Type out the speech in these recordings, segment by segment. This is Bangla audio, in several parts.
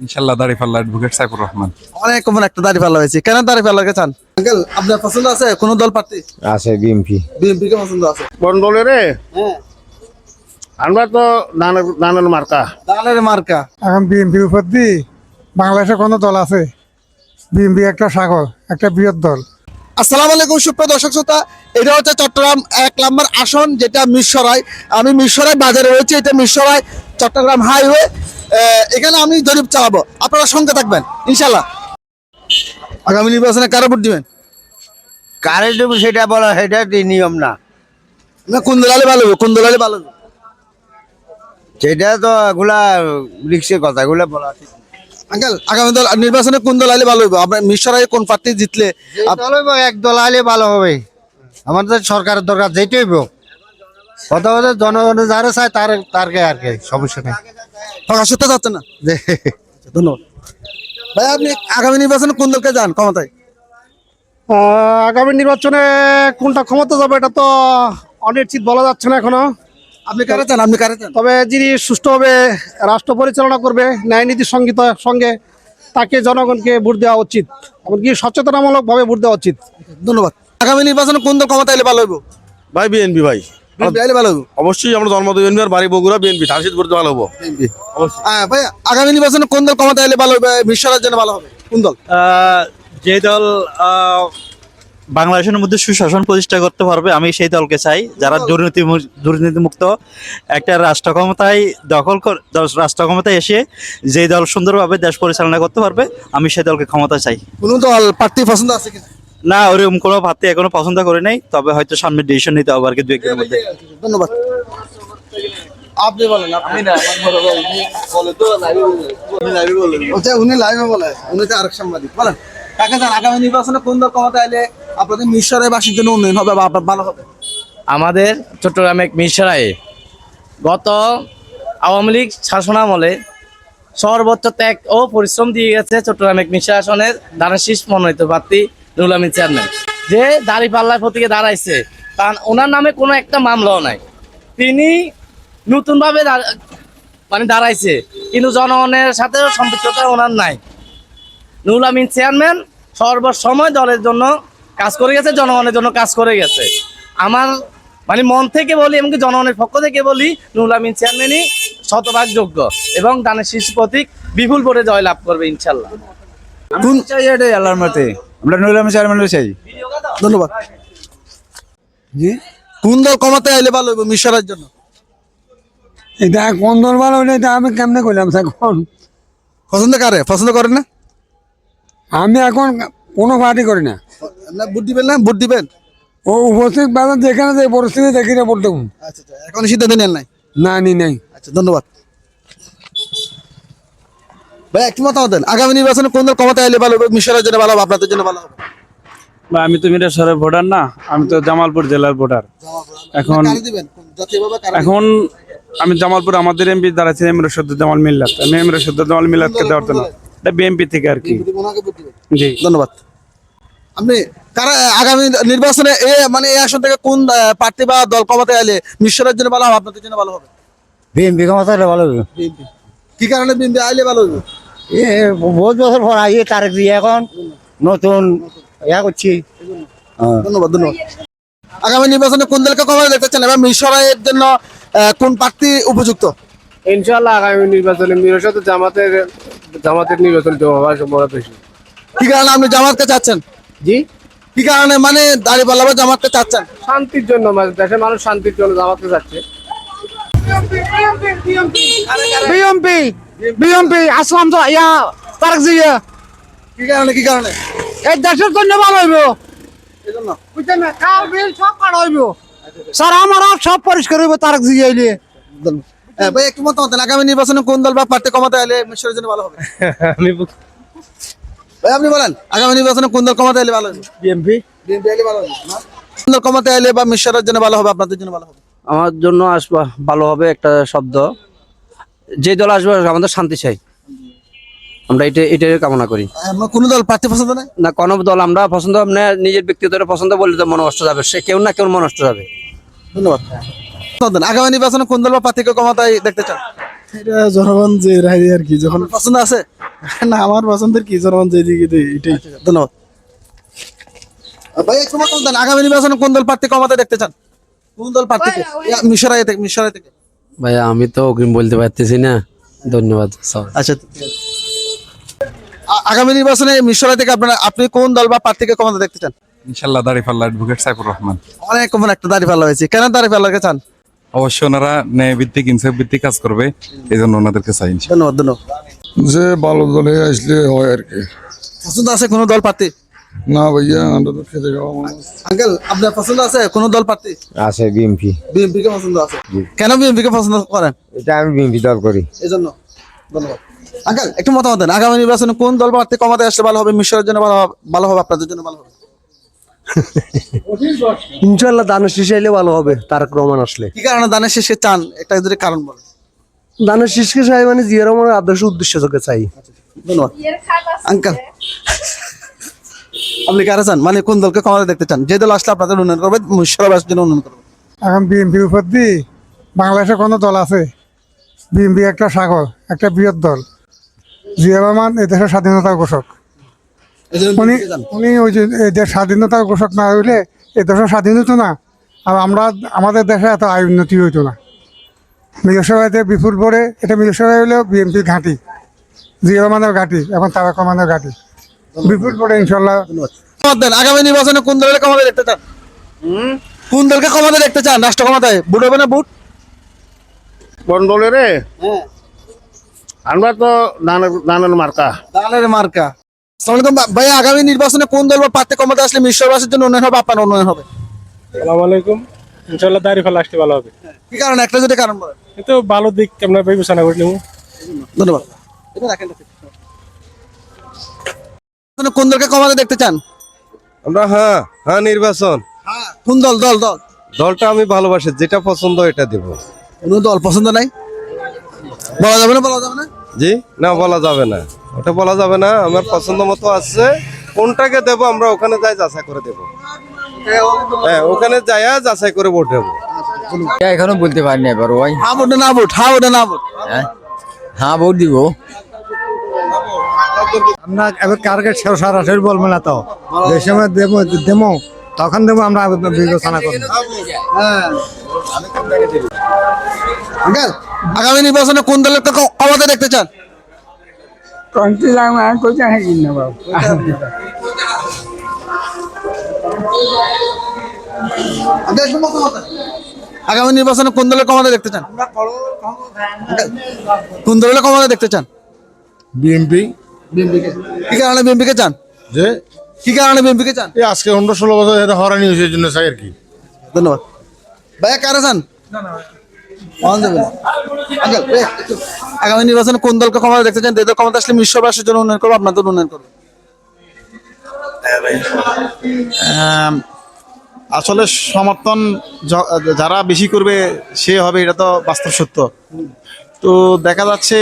ইনশাআল্লাহ দাঁড়িপাল্লা অ্যাডভোকেট সাইফুর রহমান। অনেক কমন একটা দাঁড়িপাল্লা হয়েছে, কেন দাঁড়িপাল্লাকে চান আঙ্কেল? আপনার পছন্দ আছে কোন দল প্রার্থী? আছে বিএমপি। বিএনপি কে পছন্দ আছে? কোন দলে রে? হ্যাঁ, আমরা তো নানান মার্কা। দানের মার্কা। এখন বিএনপির উপর দিয়ে বাংলাদেশে কোনো দল আছে? বিএনপি একটা সাগর, একটা বৃহৎ দল। আসসালামু আলাইকুম সুপ্রিয় দর্শক শ্রোতা, এটা হচ্ছে চট্টগ্রাম 1 নম্বর আসন, যেটা মিরসরাই। আমি মিরসরাই বাজারে রয়েছে, এটা মিরসরাই চট্টগ্রাম হাইওয়ে। এখানে আমি জরিপ চালাবো, আপনারা সঙ্গে থাকবেন ইনশাল্লাহ। আগামী নির্বাচনে কারা ভোট দিবেন? কারেন্ট সেটা বলা, সেটা নিয়ম না। না, কোন দলালে ভালো হবে, কোন দলালে ভালো হবে? সেটা তো এগুলা রিক্সের কথা, এগুলা বলা ঠিক না। আঙ্কেল, আগামী নির্বাচনে কোন দল আইলে ভালো হবে? আপনার মিরসরাই কোন প্রার্থী জিতলে? এক দল আইলে ভালো হবে। আমাদের সরকারের দরকার যেটাই হোক, কথা বলতে জনগণের যারা চায় তারকে আর কি, সমস্যা নেই। ফাঁকা সত্য যাচ্ছে না। ধন্যবাদ ভাই। আপনি আগামী নির্বাচনে কোন দলকে যান ক্ষমতায়? আগামী নির্বাচনে কোনটা ক্ষমতা যাবে এটা তো অনিশ্চিত বলা যাচ্ছে না এখনো। আপনি কারা চান? আপনি কারা চান? তবে যিনি সুষ্ঠুভাবে রাষ্ট্র পরিচালনা করবে, ন্যায় নীতির সঙ্গে তাকে জনগণকে ভোট দেওয়া উচিত, এমনকি সচেতনামূলক ভাবে ভোট দেওয়া উচিত। ধন্যবাদ। আগামী নির্বাচনে কোন দল ক্ষমতা এলে ভালো হইব? ভাই বিএনপি ভাই, বিএনপি আইলে ভালো হইব। অবশ্যই আমরা জন্ম বিএনপি আর বাড়ি বগুড়া বিএনপি ধানশীত করতে ভালো হবো। হ্যাঁ ভাই, আগামী নির্বাচনে কোন দল ক্ষমতা এলে ভালো হবে? মিরসরাইয়ের জন্য ভালো হবে কোন দল? যে দল বাংলাদেশের মধ্যে সুশাসন প্রতিষ্ঠা করতে পারবে, আমি সেই দলকে চাই। যারা দুর্নীতিমুক্ত একটা রাষ্ট্র ক্ষমতায় রাষ্ট্র ক্ষমতায় এসে যে দল সুন্দরভাবে দেশ পরিচালনা করতে পারবে, আমি সেই দলকে ক্ষমতা চাই। কোন দল প্রার্থী পছন্দ আছে কিনা? না, ওরকম কোনো প্রার্থী এখনো পছন্দ করে নাই, তবে হয়তো সামনে ডিসিশন নিতে হবে আর কি 2-1 দিনের মধ্যে। ধন্যবাদ। আপনি বলেন। আমি না, উনি লাইভে বলে, উনি তো আরেক সাংবাদিক। বলেন কাকে চান আগামী নির্বাচনে কোন দল ক্ষমতা এলে আপনাদের মিরসরাইবাসীর জন্য উন্নয়ন হবে বা আপনার ভালো হবে? আমাদের চট্টগ্রামে মিরসরাইয়ে গত আওয়ামী লীগ শাসনামলে সর্বোচ্চ ত্যাগ ও পরিশ্রম দিয়ে গেছে চট্টগ্রামে মিরসরাই আসনের দানাশীষ মনোনীত প্রার্থী নুরুল আমিন চেয়ারম্যান, যে দাঁড়িপাল্লার প্রতীকে দাঁড়াইছে। কারণ ওনার নামে কোনো একটা মামলাও নাই, তিনি নতুনভাবে দাঁড়াইছে, কিন্তু জনগণের সাথে সম্পৃক্ততা ওনার নাই। নুরুল আমিন চেয়ারম্যান সর্বসময় দলের জন্য কাজ করে গেছে, জনগণের জন্য কাজ করে গেছে। আমার মন থেকে বলি, এমনকি জনগণের পক্ষ থেকে বলি, নুরুল আমিন চেয়ারম্যানই শতভাগ যোগ্য এবং দানের শীর্ষ প্রতীক বিপুল ভোটে জয়লাভ করবে ইনশাল্লাহ। আল্লাহর মতে আমরা নুরুল আমিন চেয়ারম্যানের চাই। ধন্যবাদ। জি, কোন দল ক্ষমতা এলে ভালো হবে মিরসরাইয়ের জন্য? এটা কোন দল ভালো হলে এটা আমি কেমনে করলাম এখন? পছন্দ কারে? পছন্দ করেন না? আমি এখন কোনো পার্টি করি না। না, ভোট দিবেন না? ভোট দিবেন? ও উপস্থিত বাজার যেখানে যে পরিস্থিতি দেখি না ভোট দেবো। আচ্ছা, এখন সিদ্ধান্ত নেন নাই? না, নাই। আচ্ছা, ধন্যবাদ ভাই। একটি মতামত দেন, আগামী নির্বাচনে কোন দল ক্ষমতা এলে ভালো হবে? মিরসরাইয়ের জন্য ভালো হবে, আপনাদের জন্য ভালো হবে? আমি তো মিরসরাইয়ের ভোটার না, আমি তো জামালপুর জেলার ভোটার। এখন কারে দিবেন? জাতীয়ভাবে কারে দিবেন? এখন আমি জামালপুর, আমাদের এমপি দাঁড়াচ্ছেন জামাল মিল্লাত। আমি জামাল মিল্লাতকে দেওয়ার জন্য এটা বিএমপি থেকে আর কি। ওনাকে ভোট দিবেন। জি, ধন্যবাদ। আপনি কারা আগামী নির্বাচনে এই আসন থেকে কোন প্রার্থী বা দল ক্ষমতা এলে মিরসরাইয়ের জন্য ভালো হবে, আপনাদের জন্য ভালো হবে? বিএমপি ক্ষমতা হলে ভালো হবে। বিএনপি। কি কারণে বিএনপি আইলে ভালো হবে? বহুত বছর পর আইয়ে তারেক দিয়ে এখন নতুন করছি। ধন্যবাদ। আগামী নির্বাচনে কোন দলকে ক্ষমতা দেখতে চান এবং মিরসরাইয়ের জন্য কোন প্রার্থী উপযুক্ত? ইনশাআল্লাহ আগামী নির্বাচনে মিরসরাইতে জামাতের নির্বাচন হওয়ার সম্ভাবনা বেশি। কি কারণে আপনি জামাতকে চাচ্ছেন? জি, কি কারণে দাঁড়িপাল্লা বা জামাতকে চাচ্ছেন? শান্তির জন্য, দেশের মানুষ শান্তির জন্য জামাতে যাচ্ছে। বিএমপি আসলাম তো ইয়া তারেক জিয়া। কি কারণে? এই দেশের জন্য ভালো হইব, এজন্য। বুঝছেন না? খাল বিল সব কাটা হইব, স্যার আমার সব পরিষ্কার হইব তারেক জিয়া এলে। ভাই একটু মতামত দেন, আগামী নির্বাচনে কোন দল বা প্রার্থী ক্ষমতা এলে মিরসরাইয়ের জন্য ভালো হবে? ভাই আপনি বলেন, আগামী নির্বাচনে কোন দল ক্ষমতা এলে ভালো হবে? বিএনপি বিএনপি এলে ভালো হবে না? কোন দল ক্ষমতা এলে বা মিরসরাইয়ের জন্য ভালো হবে, আপনাদের জন্য ভালো হবে? আমার জন্য আসবা ভালো হবে একটা শব্দ, যে দল আসবে আমাদের শান্তি চাই, আমরা এটাই কামনা করি। আপনার কোন দল প্রার্থী পছন্দ নেই? না, কোনো দল আমরা পছন্দ নিজের ব্যক্তিগত পছন্দ বললে তো মনে কষ্ট যাবে, সে কেউ না কেউ মনে কষ্ট যাবে। ধন্যবাদ। আগামী নির্বাচনে কোন দল বা প্রার্থীকে ক্ষমতায় দেখতে চান? এটা জনগণ যে রায় আর কি, যখন পছন্দ আছে? না আমার পছন্দের কি, জনগণ যে দিকে দেয় এটাই। ধন্যবাদ। ভাই একটু মতামত দেন, আগামী নির্বাচনে কোন দল প্রার্থী ক্ষমতা দেখতে চান? কোন দল প্রার্থীকে? মিশরাই থেকে। ভাই আমি তো অগ্রিম বলতে পারতেছি না, ধন্যবাদ স্যার। আচ্ছা, আগামী নির্বাচনে মিশরাই থেকে আপনি কোন দল বা প্রার্থীকে ক্ষমতা দেখতে চান? ইনশাল্লাহ দাঁড়িপাল্লা অ্যাডভোকেট সাইফুর রহমান। অনেক কমন একটা দাঁড়িপাল্লা হয়েছে, কেন দাঁড়িপাল্লাকে চান? অবশ্যই ওনারা ন্যায় ভিত্তিক ইনসাফ ভিত্তিক কাজ করবে, এই জন্য ওনাদেরকে চাই। ধন্যবাদ ধন্যবাদ। যে ভালো দলে আসলে হয় আর কি। পছন্দ আছে কোনো দল প্রার্থী? না ভাইয়া, আমরা তো খেতে যাওয়া মানুষ। আঙ্কেল আপনার পছন্দ আছে কোনো দল প্রার্থী? আছে বিএমপি। বিএনপি কে পছন্দ আছে? কেন বিএনপি কে পছন্দ করেন? এটা আমি বিএমপি দল করি এই জন্য। ধন্যবাদ। আঙ্কেল একটু মতামত দেন, আগামী নির্বাচনে কোন দল প্রার্থী ক্ষমতায় আসলে ভালো হবে? মিশরের জন্য ভালো হবে, আপনাদের জন্য ভালো হবে? ইনশাআল্লাহ দানের শীষ আইলে ভালো হবে, তারেক রহমান আসলে। কি কারণে দানের শেষে চান, একটা যদি কারণ বলেন। দানের শীষকে চাই মানে জিয়া রহমানের আদর্শ উদ্দেশ্য থেকে চাই। ধন্যবাদ। আঙ্কেল আপনি কারা চান, মানে কোন দলকে ক্ষমতা দেখতে চান? যে দল আসলে আপনাদের উন্নয়ন করবে, মুর্শিদাবাদের জন্য উন্নয়ন করবে। এখন বিএনপির উপর দিয়ে বাংলাদেশে কোনো দল আছে? বিএনপি একটা সাগর, একটা বৃহৎ দল। জিয়া রহমান এই দেশের স্বাধীনতার ঘোষক। এই জন্য উনি BNP কে চান। উনি ওই যে এই দেশ স্বাধীনতার ঘোষক না হইলে এই দেশের স্বাধীন হতো না, আর আমাদের দেশে এত আয় উন্নতি হইতো না। মিরসরাইতে বিপুল পরে, এটা মিরসরাই হলেও বিএনপির ঘাঁটি, জিয়া রহমানের ঘাঁটি, এখন তারেক রহমানের ঘাঁটি। বিপুল পরে ইনশাল্লাহ। মতামত দেন, আগামী নির্বাচনে কোন দলের ক্ষমতা দেখতে চান? কোন দলকে ক্ষমতা দেখতে চান রাষ্ট্র ক্ষমতায়? ভোট হবে না ভোট? কোন দলের? আমরা তো দানের মার্কা। দানের মার্কা। আসসালামু আলাইকুম ভাই, আগামী নির্বাচনে কোন দল বা প্রার্থী ক্ষমতা আসলে মিরসরাইবাসীর জন্য উন্নয়ন হবে, আপনার উন্নয়ন হবে? আসসালামু আলাইকুম। ইনশাআল্লাহ দাঁড়িপাল্লা আসলে ভালো হবে। কি কারণ, একটা যদি কারণ বলেন। কিন্তু ভালো দিক আমরা বিবেচনা করে নেব। ধন্যবাদ। কোন দলকে ক্ষমতা দেখতে চান? আমরা নির্বাচন কোন দল? দলটা আমি ভালোবাসি, যেটা পছন্দ এটা দেব। কোনো দল পছন্দ নাই? বলা যাবে না? জি না, বলা যাবে না, ওটা বলা যাবে না। আমার পছন্দ মতো আছে, কোনটাকে দেব আমরা ওখানে যাই যাচাই করে দেব। হ্যাঁ, ওখানে যাই যাচাই করে ভোট দেবো। এখনো বলতে পারিনি এবার ভাই। হ্যাঁ ভোট না ভোট? হ্যাঁ ভোট দিব। আমরা এবার কারকে সরাসরি বলবো না, তো যে সময় দেবো তখন দেবো, আমরা বিবেচনা করবো। আঙ্কেল আগামী নির্বাচনে কোন দলের ক্ষমতা দেখতে চান? আঙ্কেল, একটু মতামত দেন। আগামী নির্বাচনে কোন দলের ক্ষমতা দেখতে চান? কোন দলের ক্ষমতা দেখতে চান? বিএনপি। কি কারণে বিএনপি কে চান? যে কি কারণে বিএনপি কে চান? এই আজকে 15-16 বছর এটা হরানি হয়েছে, জন্য চাই আর কি। ধন্যবাদ। ভাইয়া কারা চান? আঙ্কেল আগামী নির্বাচনে কোন দলকে ক্ষমতা দেখতে চান? যে দল ক্ষমতা আসলে মিরসরাইবাসীর জন্য উন্নয়ন করবো, আপনাদের উন্নয়ন করবো। আসলে সমর্থন যারা বেশি করবে সে হবে, এটা তো বাস্তব সত্য। তো দেখা যাচ্ছে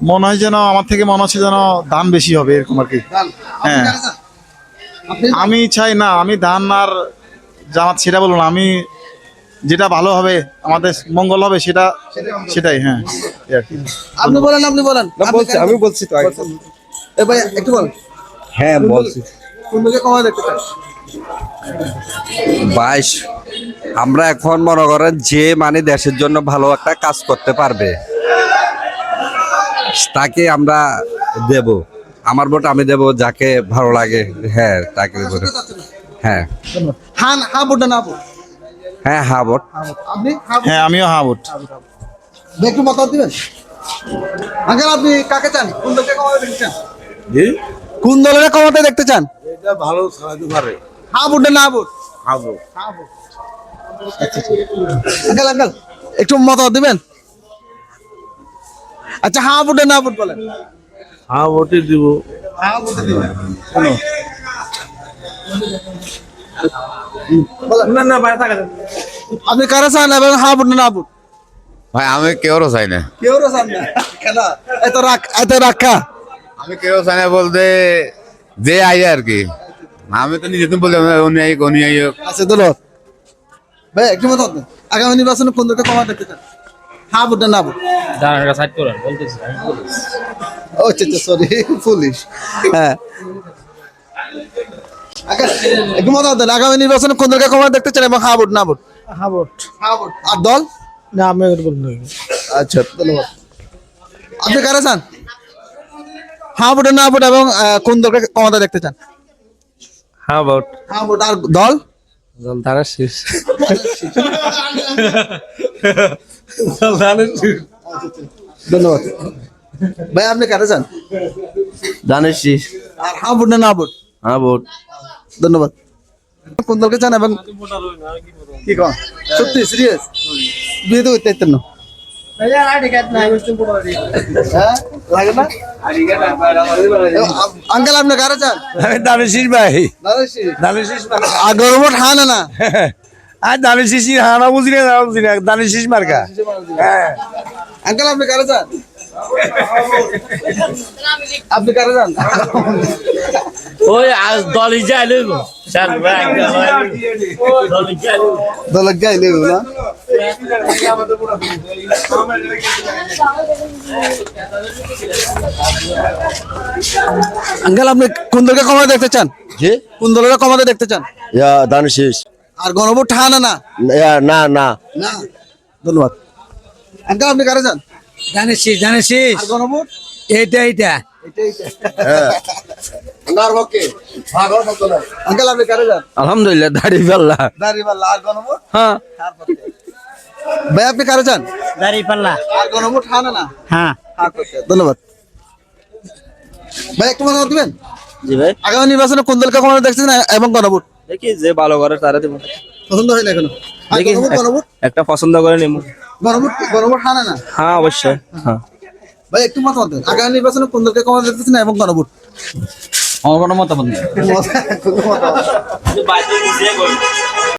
মনে হয় যেন, আমার থেকে মনে হচ্ছে যেন ধান বেশি হবে এরকম আর কি। হ্যাঁ, আমি চাই না, আমি ধান আর জামাত সেটা বলবো না, আমি যেটা ভালো হবে, আমাদের মঙ্গল হবে সেটাই। হ্যাঁ, এই আর কি। আপনি বলেন। আমি বলছি তো আগে। ভাই একটু বলেন। হ্যাঁ বলছি। কোন দলকে ক্ষমতা দেখতে চান? 22 আমরা এখন মনে করেন যে মানে দেশের জন্য ভালো একটা কাজ করতে পারবে তাকে আমরা দেব। আমার ভোট আমি দেব যাকে ভালো লাগে, হ্যাঁ তাকে দেব। হ্যাঁ হ্যাঁ ভোট না ভোট? হ্যাঁ ভোট। আপনি? হ্যাঁ, আমিও ভোট। একটু মতামত দিবেন। আঙ্কেল আপনি কাকে চান? কোন দলকে ক্ষমতা দেখতে চান? কোন দলের ক্ষমতা দেখতে চান? এটা ভালো চালাতে পারে। হ্যাঁ ভোট না ভোট? আঙ্কেল একটু মতামত দিবেন। আচ্ছা, হ্যাঁ ভোট না ভোট বলেন। হ্যাঁ ভোটে দিব। আপনি কারা চান এবং হ্যাঁ ভোট না ভোট? ভাই আমি কেউ চাই না। কেউ চান না? কেন এত রাখা? আমি কেউ চাই না বলতে যে আই আর কি। আমি তো নিজে বলতে আচ্ছা ধন্যবাদ। ভাই একটু মতামত দেন, আগামী নির্বাচনে কোন দলকে ক্ষমতা দেখতে চান? হ্যাঁ ভোট না না ভোট? ও আচ্ছা সরি পুলিশ। হ্যাঁ একটু মতামত দেন, আগামী নির্বাচনে কোন দলকে ক্ষমতা দেখতে চান এবং হ্যাঁ ভোট না ভোট? হ্যাঁ ভোট। হ্যাঁ ভোট। আর দল? না আমি বলবো না। আচ্ছা ধন্যবাদ। আপনি কারা চান? হ্যাঁ ভোট না ভোট এবং কোন দলকে ক্ষমতা দেখতে চান? হ্যাঁ ভোট। হ্যাঁ ভোট। আর দল? তারা শেষ। ধন্যবাদ। ভাই আপনি কারা চান? ধানের শীষ। আর হ্যাঁ ভোট না ভোট? হ্যাঁ ভোট। ধন্যবাদ। কোন দলকে চান এবং কি কন সত্যি সিরিয়াস বিয়ে তো করতে পারতেন না? হ্যাঁ লাগে না? আঙ্কেল আপনি কারা চান? আমি ধানের শীষ ভাই। ধানের শীষ আর গরমট হ্যাঁ না না? আর ধানের শীষ হানা বুঝি না ধানের শীষ মার্কা। আঙ্কেল আপনি কারা চান? আপনি কারা চান? ওই দলই যাই লইব দলক গাইলে না? আঙ্কেল আপনি কোন দলকে ক্ষমতা দেখতে চান? জি কোন দলের ক্ষমতা দেখতে চান? ধানের শীষ। আর গণভোট হ্যাঁ না না? না না না। ধন্যবাদ। আঙ্কেল আপনি কারা চান? ধানের শীষ ধানের শীষ। আর গণভোট? এইটা এইটা। আঙ্কেল আপনি কারা চান? আলহামদুলিল্লাহ দাড়ি পাল্লা। দাঁড়িপাল্লা। আর গণভোট? হ্যাঁ ভাই আপনি কারা চান? দাড়িপাল্লা। আর গণভোট হ্যাঁ না না? হ্যাঁ। ধন্যবাদ। ভাই একটু মতামত দিবেন? জি ভাই। আগামী নির্বাচনে কোন দলকে ক্ষমতা দেখছেন এবং গণভোট? দেখি যে ভালো করে তারা দেবো। পছন্দ হয় না এখনো? আর গণভোট? একটা পছন্দ করে নিব। গণভোট হ্যাঁ না না? হ্যাঁ অবশ্যই। হ্যাঁ ভাই একটু মতামত দেন, আগামী নির্বাচনে কোন দলকে ক্ষমতা দেখতেছেন এবং গণভোট? আমার কোনো মতামত নেই।